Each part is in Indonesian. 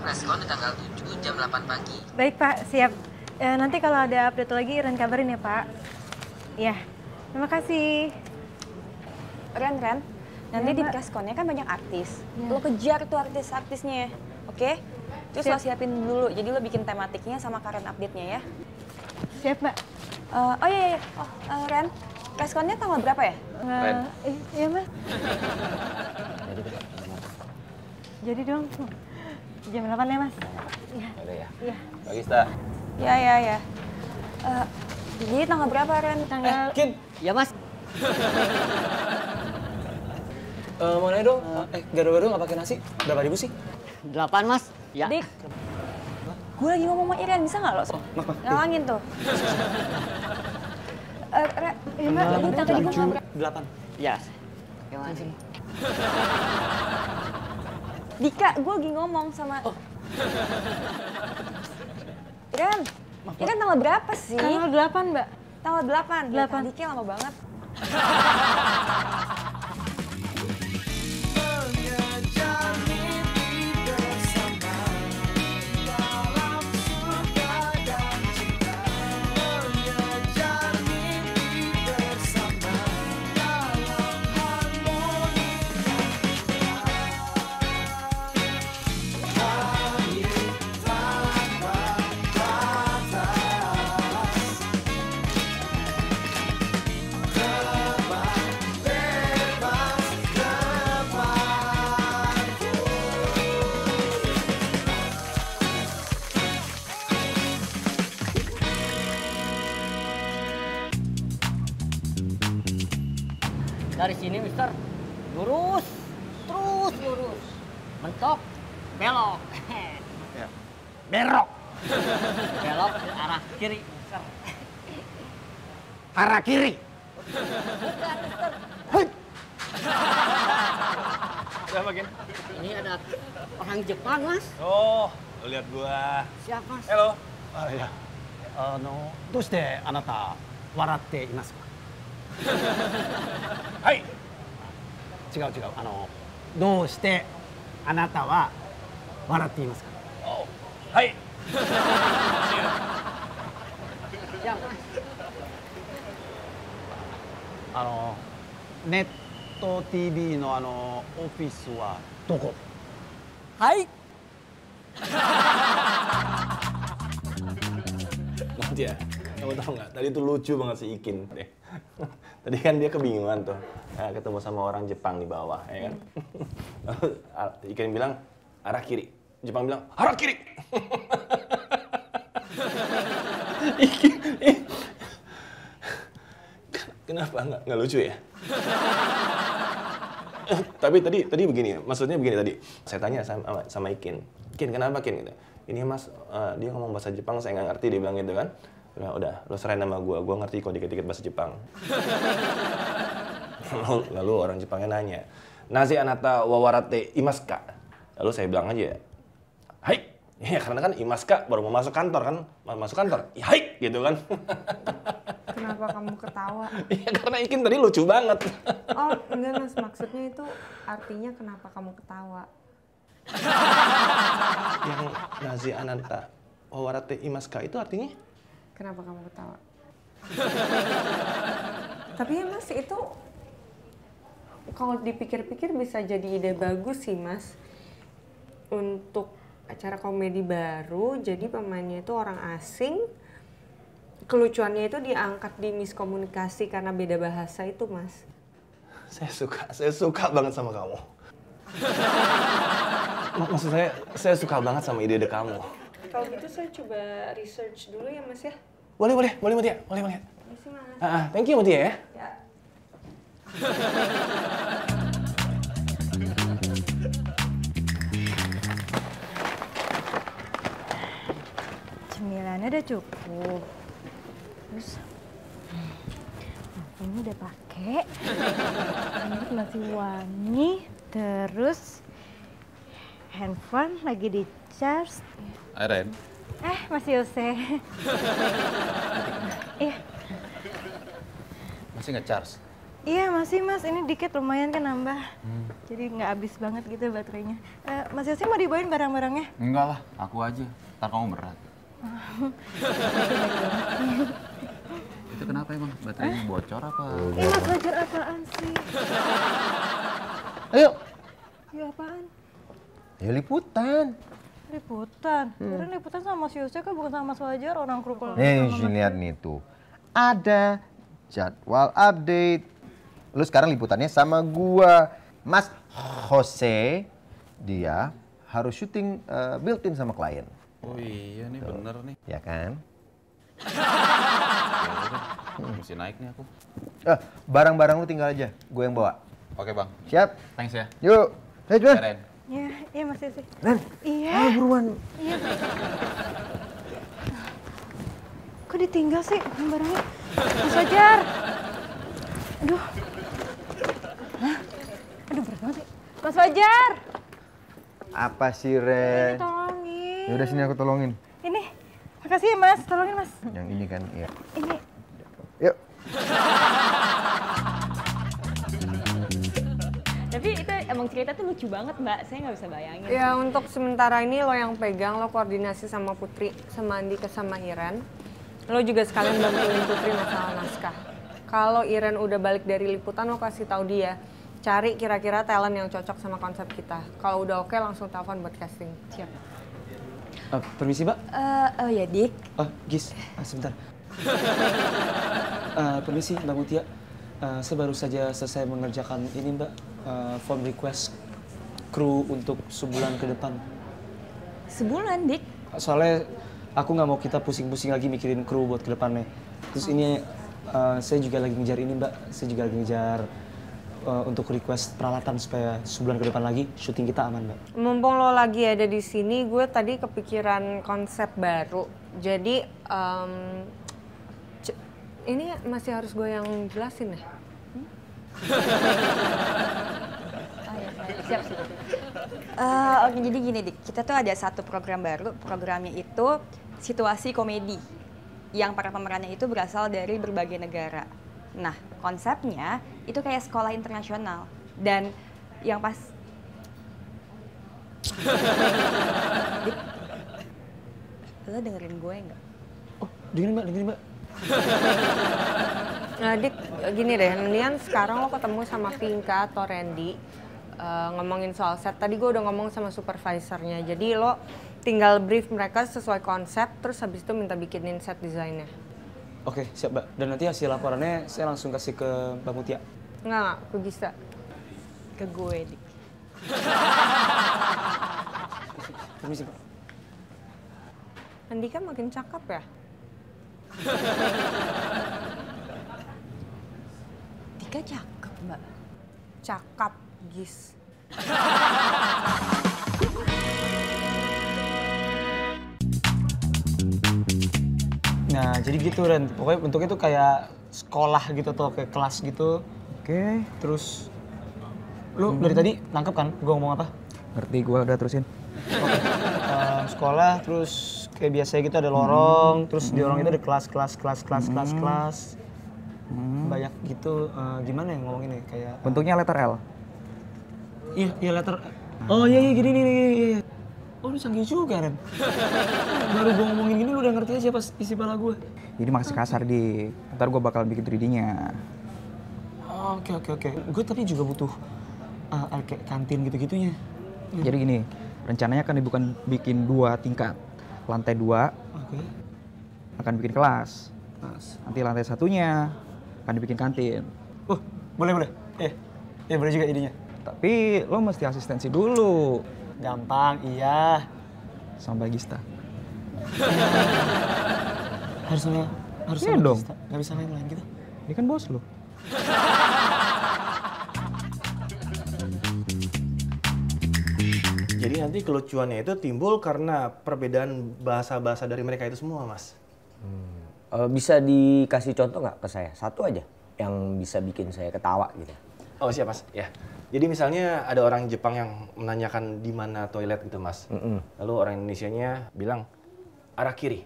preskon di tanggal 7 jam 8 pagi. Baik Pak, siap. Nanti kalau ada update lagi Ren kabarin ya Pak. Iya, terima kasih. Ren, nanti Ya, di Mbak. preskonnya kan banyak artis. Ya. Lo kejar tuh artis-artisnya, oke? Terus lo siapin dulu, jadi lo bikin tematiknya sama current update-nya ya. Siap Mbak. Oh iya. Ren, preskonnya tanggal berapa ya? Ren. Iya Mas. Jadi deh. Jadi dong. Jam 8 ya Mas. Iya. Ada ya. Iya. Bagista. Ya. Jadi tanggal berapa Ren? Tanggal Kin. Ya Mas. Mau nanya dong, gado-gado nggak pakai nasi? Berapa ribu sih? 8 Mas. Ya. Dik, gue lagi ngomong sama Irian, bisa nggak lo? Ngalangin tuh. Iya Mbak, Tadi tanggal berapa? 8. Ya. Gimana sih? Dika, gue lagi ngomong sama... Irian tanggal berapa sih? tanggal 8 Mbak. Tanggal 8. 8. Dika lama banget. Dari sini Mister. Lurus. Terus lurus. Mentok. Belok. Ya. Berok. Belok ke arah kiri Mister. Arah kiri. Bukan Mister. Siapa, Kin? Ini ada orang Jepang Mas. Oh, lo lihat gua. Siap Mas. Halo. いや、どうしてあなた笑っていますか。はい。違う違う、どうしてあなたは笑っていますか。 Oh. Hai. Siap Mas. ネット TV のオフィスはどこ。 Hai. Ya, kamu tahu nggak? Tadi tuh lucu banget si Ikin deh. Tadi kan dia kebingungan tuh, ketemu sama orang Jepang di bawah, ya kan? Lalu Ikin bilang arah kiri, Jepang bilang arah kiri. Ikin, kenapa nggak lucu ya? Tapi tadi begini, maksudnya begini tadi. Saya tanya sama Ikin, kenapa Kin? Gitu. Ini Mas, dia ngomong bahasa Jepang, saya nggak ngerti, dia bilang gitu kan. Udah, lo serahin sama gue ngerti kok dikit-dikit bahasa Jepang. Lalu orang Jepangnya nanya, Nazi anata wawarate imaska? Lalu saya bilang aja, hai. Ya karena kan imaska baru mau masuk kantor kan, masuk kantor, ya, hai gitu kan. Kenapa kamu ketawa? Iya karena Ikin tadi lucu banget. Oh enggak Mas, maksudnya itu artinya kenapa kamu ketawa? Yang Nazi anata wawarate imaska itu artinya? Kenapa kamu ketawa? Tapi ya Mas, itu kalau dipikir-pikir bisa jadi ide bagus sih Mas. Untuk acara komedi baru, jadi pemainnya itu orang asing. Kelucuannya itu diangkat di miskomunikasi karena beda bahasa itu Mas. Saya suka banget sama kamu. Maksud saya suka banget sama ide-ide kamu. Kalau gitu saya coba research dulu ya Mas ya. Boleh Mutia. Terima Mas. Thank you Mutia ya. Ya. Cemilannya udah cukup. Terus ini udah pakai. Rambut masih wangi. Terus handphone lagi di charge. Ren. Mas Yose. Iya. Masih nge-charge? Iya masih mas, ini dikit lumayan kan nambah. Jadi nggak habis banget gitu baterainya. Mas Yosi mau dibawain barang-barangnya? Enggak lah, aku aja. Ntar kamu berat. Itu kenapa emang? Baterainya bocor apa? Ih mas Fajar apaan sih? Ayo, Ya apaan? ya liputan. Liputan? Kira liputan sama Mas Yosi kan bukan sama Mas Fajar, orang kru keluarga Sini lihat nih tuh. Ada jadwal update. Lu sekarang liputannya sama gua. Mas Jose, dia harus syuting built-in sama klien. Oh iya nih, bener nih. Ya kan? Mesti naik nih aku. Barang-barang lu tinggal aja, gue yang bawa. Oke bang. Siap? Thanks ya. Yuk. Ayo Juan. Ren. Iya, iya Mas Yosi. Ren. Iya. Buruan. Iya. Kok ditinggal sih barangnya? Mas Fajar. Aduh. Hah? Aduh berat banget sih. Mas Fajar. Apa sih, Ini Ren? tolongin. Ya udah sini aku tolongin. Ini. Makasih ya Mas, tolongin Mas. Yang ini kan, iya. Ini. Yuk. Tapi itu emang cerita tuh lucu banget Mbak, saya nggak bisa bayangin. Ya untuk sementara ini lo yang pegang, lo koordinasi sama Putri, sama Andika, sama Iren. Lo juga sekalian bantuin Putri masalah naskah. Kalau Iren udah balik dari liputan, lo kasih tahu dia. Cari kira-kira talent yang cocok sama konsep kita. Kalau udah oke, langsung telepon buat casting. Siap. Permisi, Mbak. Oh ya Dik. Gis, sebentar. Permisi, Mbak Mutia. Saya baru saja selesai mengerjakan ini, Mbak. Form request kru untuk sebulan ke depan. Sebulan, Dik? Soalnya aku nggak mau kita pusing-pusing lagi mikirin kru buat ke depannya. Terus ini saya juga lagi ngejar ini, Mbak. Saya juga lagi ngejar untuk request peralatan supaya sebulan ke depan lagi syuting kita aman, Mbak. Mumpung lo lagi ada di sini, gue tadi kepikiran konsep baru. Jadi ini masih harus gue yang jelasin ya? Siap. Oke, jadi gini Dik, kita tuh ada satu program baru. Programnya itu situasi komedi yang para pemerannya itu berasal dari berbagai negara. Nah, konsepnya itu kayak sekolah internasional. Dan yang pas... Dik, lo dengerin gue nggak? Oh, dengerin Mbak. Nah, Dik, gini deh, mendingan sekarang lo ketemu sama Vinka atau Randy ngomongin soal set. Tadi gue udah ngomong sama supervisornya, jadi lo tinggal brief mereka sesuai konsep, terus habis itu minta bikinin set desainnya. Oke, siap, Mbak. Dan nanti hasil laporannya saya langsung kasih ke Mbak Mutia. Enggak, gue bisa. Ke gue, Dik. Permisi, Pak. Andika makin cakep ya? Dika cakep, Mbak. Cakep, Gis. Nah, jadi gitu Ren. Pokoknya bentuknya tuh kayak sekolah gitu atau kayak kelas gitu. Oke. Terus lu dari tadi nangkep kan gua ngomong apa? Ngerti, gua udah terusin. Sekolah terus kayak biasa gitu ada lorong, terus di lorong itu ada kelas. Banyak gitu. Gimana ya ngomonginnya kayak Bentuknya letter L. Iya letter. Oh iya gini nih. Oh lu canggih juga Ren. Baru gua ngomongin gini lu udah ngerti aja pas isi kepala gua. Jadi makasih kasar, Dik. Ntar gua bakal bikin 3D-nya. Oke. Gue tapi juga butuh kayak kantin gitu-gitunya. Jadi gini, rencananya kan bikin 2 tingkat. Lantai 2 akan bikin kelas. Nanti lantai 1-nya akan dibikin kantin. Boleh. Ya boleh juga idenya. Tapi lo mesti asistensi dulu. Gampang, iya. Sama Bagista. Harus Iya dong. Gak bisa main-main gitu. Dia kan bos lo. Jadi nanti kelucuannya itu timbul karena perbedaan bahasa-bahasa dari mereka itu semua, Mas. Bisa dikasih contoh nggak ke saya? Satu aja yang bisa bikin saya ketawa gitu. Oh siap, Mas. Ya. Jadi misalnya ada orang Jepang yang menanyakan di mana toilet gitu, Mas. Lalu orang Indonesianya bilang arah kiri.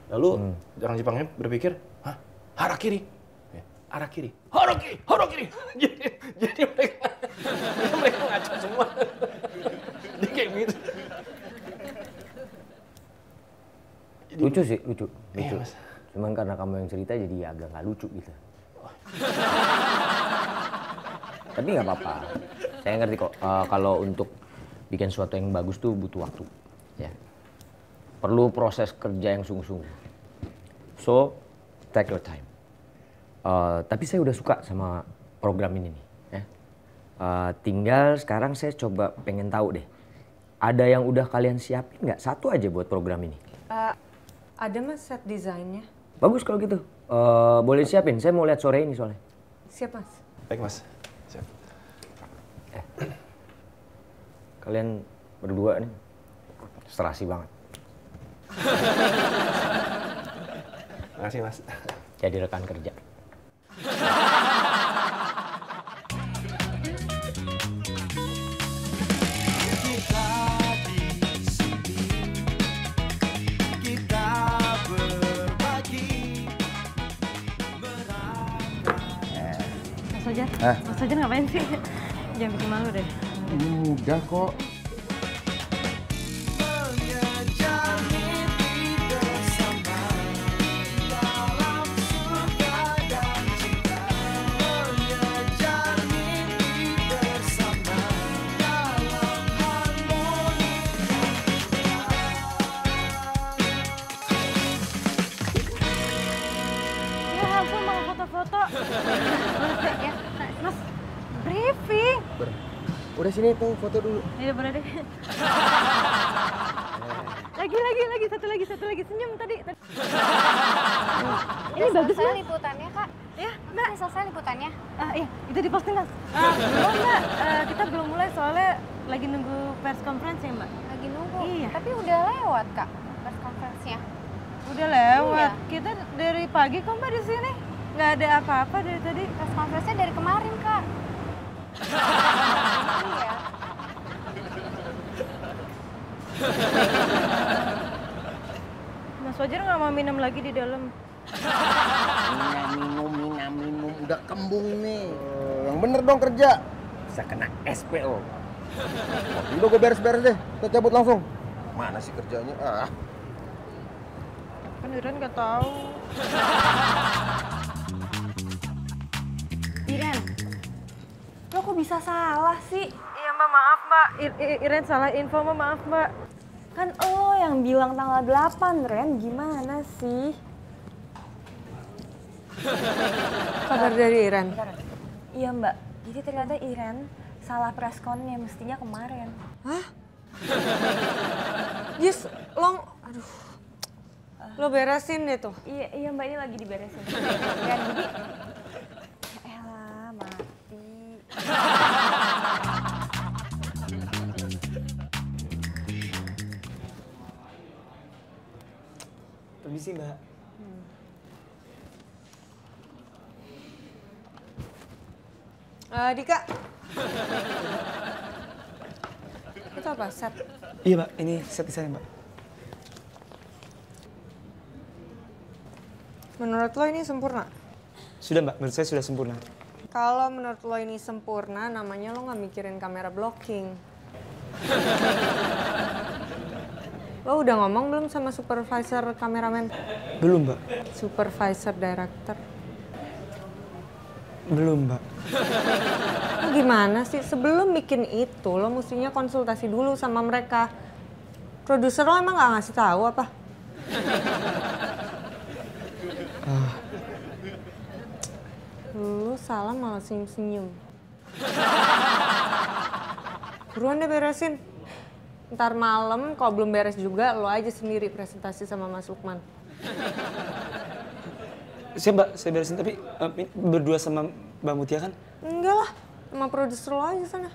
Lalu orang Jepangnya berpikir, hah? Arah kiri? Ya. arah kiri. Horok kiri. Jadi mereka ngaco semua. Dia kayak gitu. Lucu sih, lucu. Iya, Mas. Cuman karena kamu yang cerita jadi agak nggak lucu gitu. Tapi nggak apa-apa. Saya ngerti kok. Kalau untuk bikin sesuatu yang bagus tuh butuh waktu. Ya. Perlu proses kerja yang sungguh-sungguh. So, take your time. Tapi saya udah suka sama program ini nih. Ya. Tinggal sekarang saya coba pengen tahu deh. Ada yang udah kalian siapin nggak? Satu aja buat program ini. Ada Mas set desainnya. Bagus kalau gitu. Boleh siapin. Saya mau lihat sore ini soalnya. Siap Mas. Baik Mas. Siap. Kalian berdua nih serasi banget. Makasih Mas. Jadi rekan kerja. Mas Fajar ngapain sih? Jangan bikin malu deh. Udah kok. Ya ampun, mau foto-foto. Ya, Mas, briefing. Udah sini tuh foto dulu. Ya boleh deh. Lagi, satu lagi. Senyum tadi. Ini bagus selesai Mas. liputannya, Kak. Ya, Mbak. Udah selesai liputannya. Iya, itu diposting Mas. Belum Mbak, kita belum mulai soalnya lagi nunggu press conference ya Mbak. Lagi nunggu. Iya. Tapi udah lewat, Kak, press conference-nya. Udah lewat. Iya. Kita dari pagi kok Mbak di sini. Nggak ada apa-apa dari tadi. Press conference-nya dari kemarin, Kak. Iya. Mas Fajar nggak mau minum lagi di dalam. Minum. Udah kembung nih. Yang bener dong kerja. Bisa kena SPO. Udah gue beres-beres deh. Kita cabut langsung. Mana sih kerjanya? Kan Iren nggak tahu. Iren, lo kok bisa salah sih? Iya Mbak, maaf Mbak. Iren salah info Mbak, maaf Mbak. Kan lo yang bilang tanggal 8, Ren. Gimana sih? Kabar dari Iren. Iya Mbak, jadi ternyata Iren salah pressconnya, mestinya kemarin. Hah? Yes, aduh. Lo beresin deh tuh. Iya Mbak, ini lagi diberesin. Ren, jadi... Ya elah, mati. Permisi Mbak. Dika. Itu apa? Set? Iya Mbak, ini set saya Mbak. Menurut lo ini sempurna? Sudah Mbak, menurut saya sudah sempurna. Kalau menurut lo ini sempurna, namanya lo nggak mikirin kamera blocking. Lo udah ngomong belum sama supervisor kameramen? Belum Mbak. Supervisor director? Belum Mbak. Lo gimana sih? Sebelum bikin itu, lo mestinya konsultasi dulu sama mereka. Produser lo emang nggak ngasih tahu apa? Lu salah malah senyum-senyum. Buruan deh beresin. Ntar malam kalau belum beres juga lo aja sendiri presentasi sama Mas Lukman. Siap Mbak, saya beresin tapi berdua sama Mbak Mutia kan? Enggak lah, sama produser lo aja sana.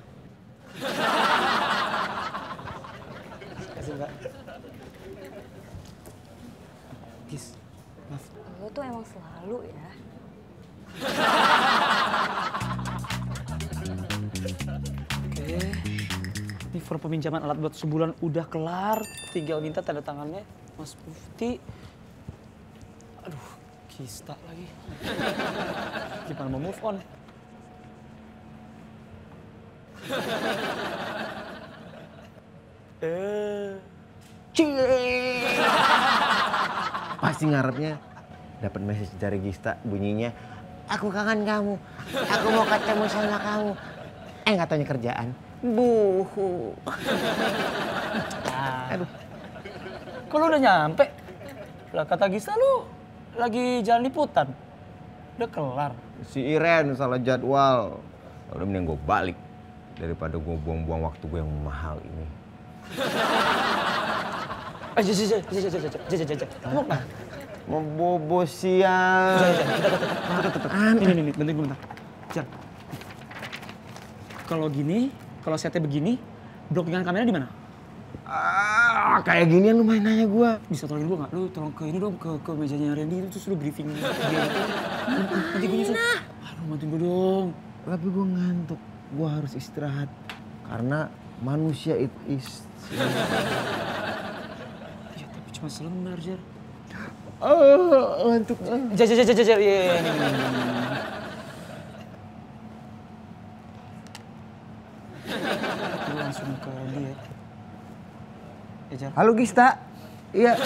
Kasih Mbak. Gis, maaf. Lo tuh emang selalu ya. Oke. Ini form peminjaman alat buat sebulan udah kelar. Tinggal minta tanda tangannya Mas Mufti. Aduh, kista lagi. Gimana mau move on? Pasti ngarepnya dapat message dari Gista bunyinya, aku kangen kamu, aku mau ketemu sama kamu. Nggak taunya kerjaan. Buhu. Aduh. Kok lu udah nyampe? Lah kata Gista lu lagi jalan liputan. Udah kelar. Si Iren salah jadwal. Udah mending gue balik daripada gue buang-buang waktu gue yang mahal ini. Mau bobo siang. Ini, bentar, bentar. Jar. Kalau gini, kalau setnya begini, blockingan kamera di mana? Kayak ginian lu main nanya gue. Bisa tolongin gue nggak? Lu tolong ke ini dong, ke mejanya Randy itu terus lu briefing dia. Nanti gue nyusul. Aduh, bantuin gue dong. Tapi gue ngantuk, gue harus istirahat. Karena manusia it is. Ya tapi cuma selembar, Jar. Ngantuk. Jar, iya. Lu langsung ke Randy ya. Ya, Jar. Halo Gista. Iya.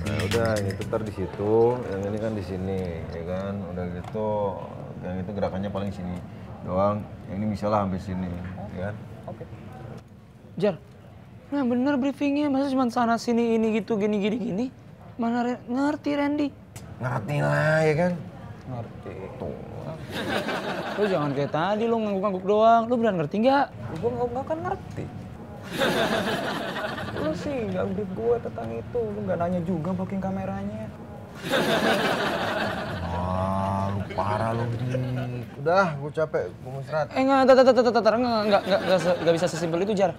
Nah, udah ini tuh di situ, yang ini kan di sini, ya kan. Udah gitu, yang itu gerakannya paling sini doang. Yang ini bisa lah sampai sini, ya kan. Oke. Jar. Nah, bener briefingnya, masa cuma sana sini ini gitu gini. Mana ngerti Randy? Ngerti lah, ya kan. Ngerti. Tuh. Lu jangan kayak tadi lu ngangguk-ngangguk doang. Lu beneran ngerti nggak? Gue nggak kan ngerti. Lu sih nggak brief gue tentang itu. Lu nggak nanya juga blocking kameranya. Wah, lu parah lu, Dik. Udah, gue capek. Gue mau istirahat. Nggak bisa sesimpel itu, Jar.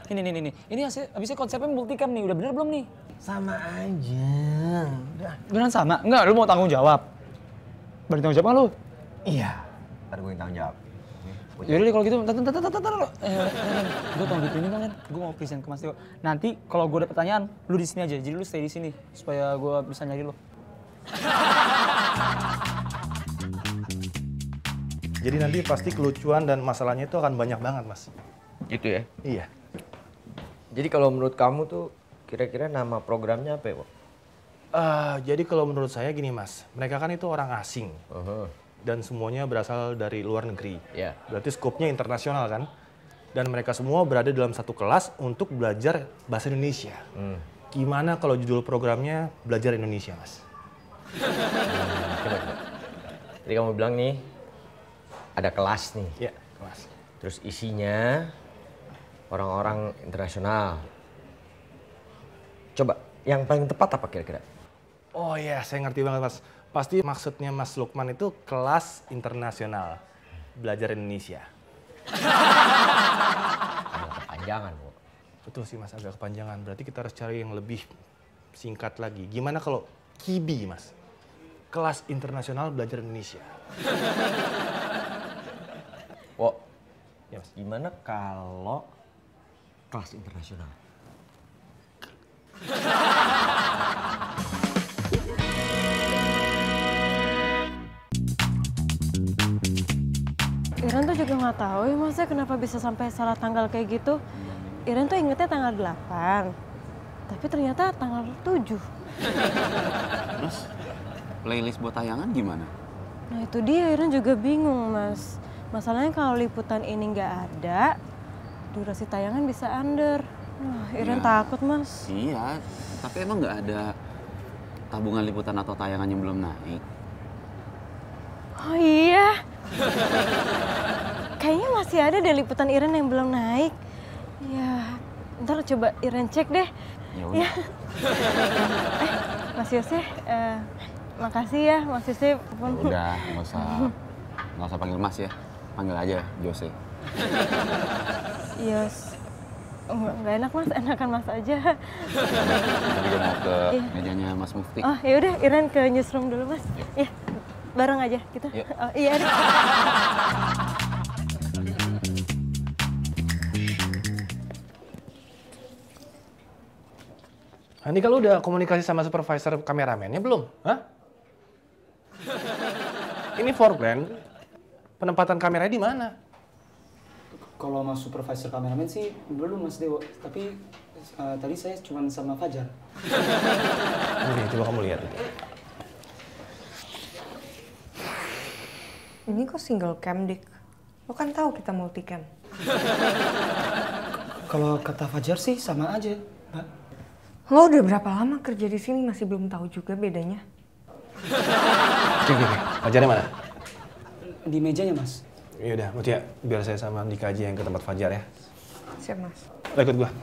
Ini. Ini abisnya konsepnya multicam nih. Udah bener belum nih? Sama aja. Udah. Beneran sama? Enggak, lu mau tanggung jawab. Berani tanggung jawab nggak lu? Iya. Ntar gue yang tanggung jawab. Yaudah deh kalau gitu, gue tolong gitu ini dong kan, gue mau present ke Mas Tio. Nanti kalau gue ada pertanyaan, lu di sini aja, jadi lu stay di sini supaya gue bisa nyari lu. Jadi nanti pasti kelucuan dan masalahnya itu akan banyak banget, Mas. Gitu ya? Iya. Jadi kalau menurut kamu tuh kira-kira nama programnya apa ya, Pak? Jadi kalau menurut saya gini, Mas, mereka kan itu orang asing. Dan semuanya berasal dari luar negeri. Yeah. Berarti skopnya internasional kan? Dan mereka semua berada dalam satu kelas untuk belajar bahasa Indonesia. Gimana kalau judul programnya Belajar Indonesia, Mas? Coba. Tadi kamu bilang nih, ada kelas nih. Iya, kelas. Terus isinya orang-orang internasional. Coba, yang paling tepat apa kira-kira? Oh iya, saya ngerti banget, Mas. Pasti maksudnya Mas Lukman itu kelas internasional belajar Indonesia. Agak kepanjangan, Bu. Betul sih, Mas, agak kepanjangan. Berarti kita harus cari yang lebih singkat lagi. Gimana kalau KIBI, Mas? Kelas internasional belajar Indonesia. Wo, ya, Mas. gimana kalau kelas internasional? Iren tuh juga nggak tahu ya Mas, kenapa bisa sampai salah tanggal kayak gitu. Iren tuh ingetnya tanggal 8, tapi ternyata tanggal 7. Terus playlist buat tayangan gimana? Nah itu dia, Iren juga bingung Mas. Masalahnya kalau liputan ini nggak ada, durasi tayangan bisa under. Wah, Iren takut Mas. Iya, tapi emang nggak ada tabungan liputan atau tayangan yang belum naik? Oh iya. Kayaknya masih ada deh liputan Iren yang belum naik. Ya, ntar coba Iren cek deh. Ya udah. Mas Yose, makasih ya Mas Yose. Udah, nggak usah panggil Mas ya, panggil aja Jose. Yos, nggak enak Mas, enakan Mas aja. Kita juga mau ke mejanya Mas Mufti. Oh yaudah, Iren ke newsroom dulu Mas. Ya, bareng aja kita. Yuk. Oh, iya. Nanti kalau udah komunikasi sama supervisor kameramennya belum? Hah? Ini floor plan, penempatan kameranya di mana? Kalau mas supervisor kameramen sih belum Mas Dewo, tapi tadi saya cuma sama Fajar. Oke, coba kamu lihat. Ini kok single cam, Dik? Lo kan tahu kita multicam. Kalau kata Fajar sih sama aja, Mbak. Lo udah berapa lama kerja di sini masih belum tahu juga bedanya? Oke. Fajarnya mana? Di mejanya, Mas. Ya udah, Mutia, biar saya sama Andika aja yang ke tempat Fajar ya. Siap, Mas. Lo ikut gua.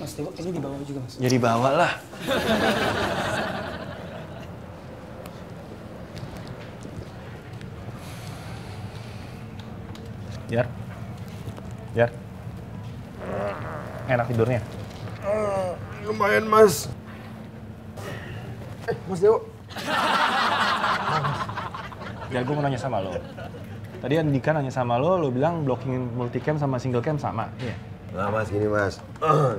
Mas Dewo, ini dibawa juga, Mas. Jadi bawa lah. Jar. Enak tidurnya? Lumayan, Mas. Mas Dewo. Jar, gue mau nanya sama lo. Tadi Andika nanya sama lo bilang blocking multicam sama single cam sama. Iya. Nah, Mas, gini, Mas.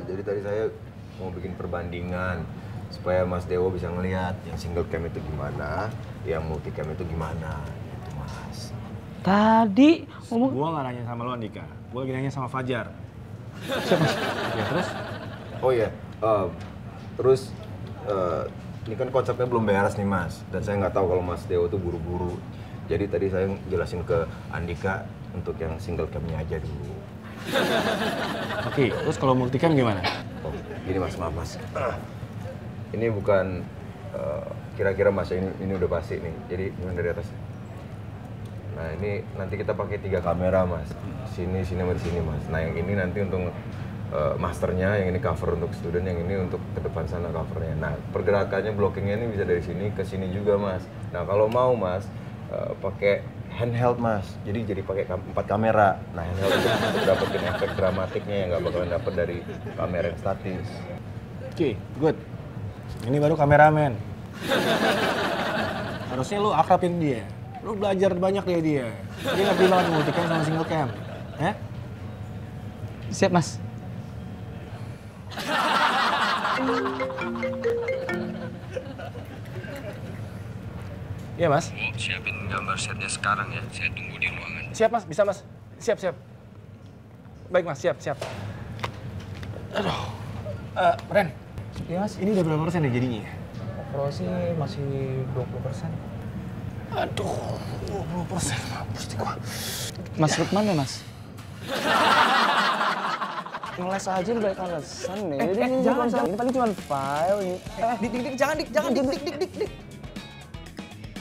Jadi tadi saya mau bikin perbandingan supaya Mas Dewo bisa ngelihat yang single cam itu gimana, yang multicam itu gimana. Gitu, Mas. Tadi ngomong... Gue nggak nanya sama lo, Andika. Gue lagi nanya sama Fajar. Siap, Mas. Oke, terus? Oh iya, terus ini kan konsepnya belum beres nih, Mas. Dan saya nggak tahu kalau Mas Dewo tuh buru-buru. Jadi tadi saya jelasin ke Andika untuk yang single cam-nya aja dulu. Oke, terus kalau multicam gimana? Oh, gini, Mas, maaf, Mas. Ini bukan kira-kira, Mas, ini udah pasti nih. Jadi gimana dari atas? Nah, ini nanti kita pakai 3 kamera, Mas. Sini sama di sini, Mas. Nah, yang ini nanti untuk masternya, yang ini cover untuk student, yang ini untuk ke depan sana covernya. Nah, pergerakannya, blockingnya ini bisa dari sini ke sini juga, Mas. Nah, kalau mau, Mas, pakai handheld, Mas. Jadi pakai 4 kamera. Nah, handheld itu untuk dapetin efek dramatiknya yang nggak bakalan dapet dari kamera yang statis. Oke, good. Ini baru kameramen. Harusnya lu akrabin dia. Lu belajar banyak dari dia. Dia ngerti banget multicam sama single cam. Ya? Siap, Mas. Iya, Mas. Siapin gambar setnya sekarang ya. Saya tunggu di ruangan. Siap, Mas. Bisa, Mas. Siap. Baik, Mas. Siap. Aduh. Ren. Iya, Mas. Ini udah berapa persen ya jadinya? Overall sih masih 20%. Aduh, 20%. Mampus di gua. Mas Lukman ya, Mas? Ngeles aja udah banyak alasan nih. Jangan. Ini paling cuma file ini. Dik, jangan, dik.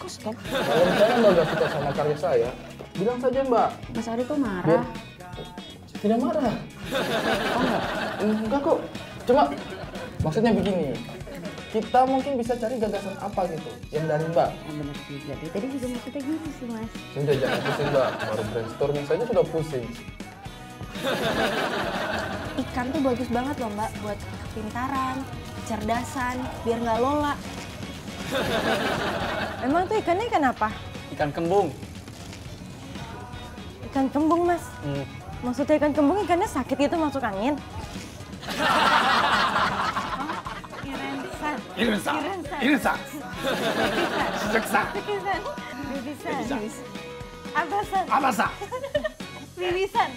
Kok stop? Kalau misalnya Mbak nggak suka sama karya saya, bilang saja, Mbak. Mas Ari kok marah? Tidak marah. Oh enggak? Enggak kok. Cuma maksudnya begini. Kita mungkin bisa cari gagasan apa gitu yang dari Mbak. Bener juga. Tadi juga maksudnya gitu sih, Mas. Sudah, jangan pusing, Mbak. Baru brainstorming saja sudah pusing. Ikan tuh bagus banget loh, Mbak, buat kepintaran, kecerdasan, biar nggak lola. Emang tuh ikannya ikan apa? Ikan kembung. Ikan kembung, Mas. Maksudnya ikan kembung ikannya sakit gitu masuk angin? Irensan. Sekisan. Abasan. Lilisan.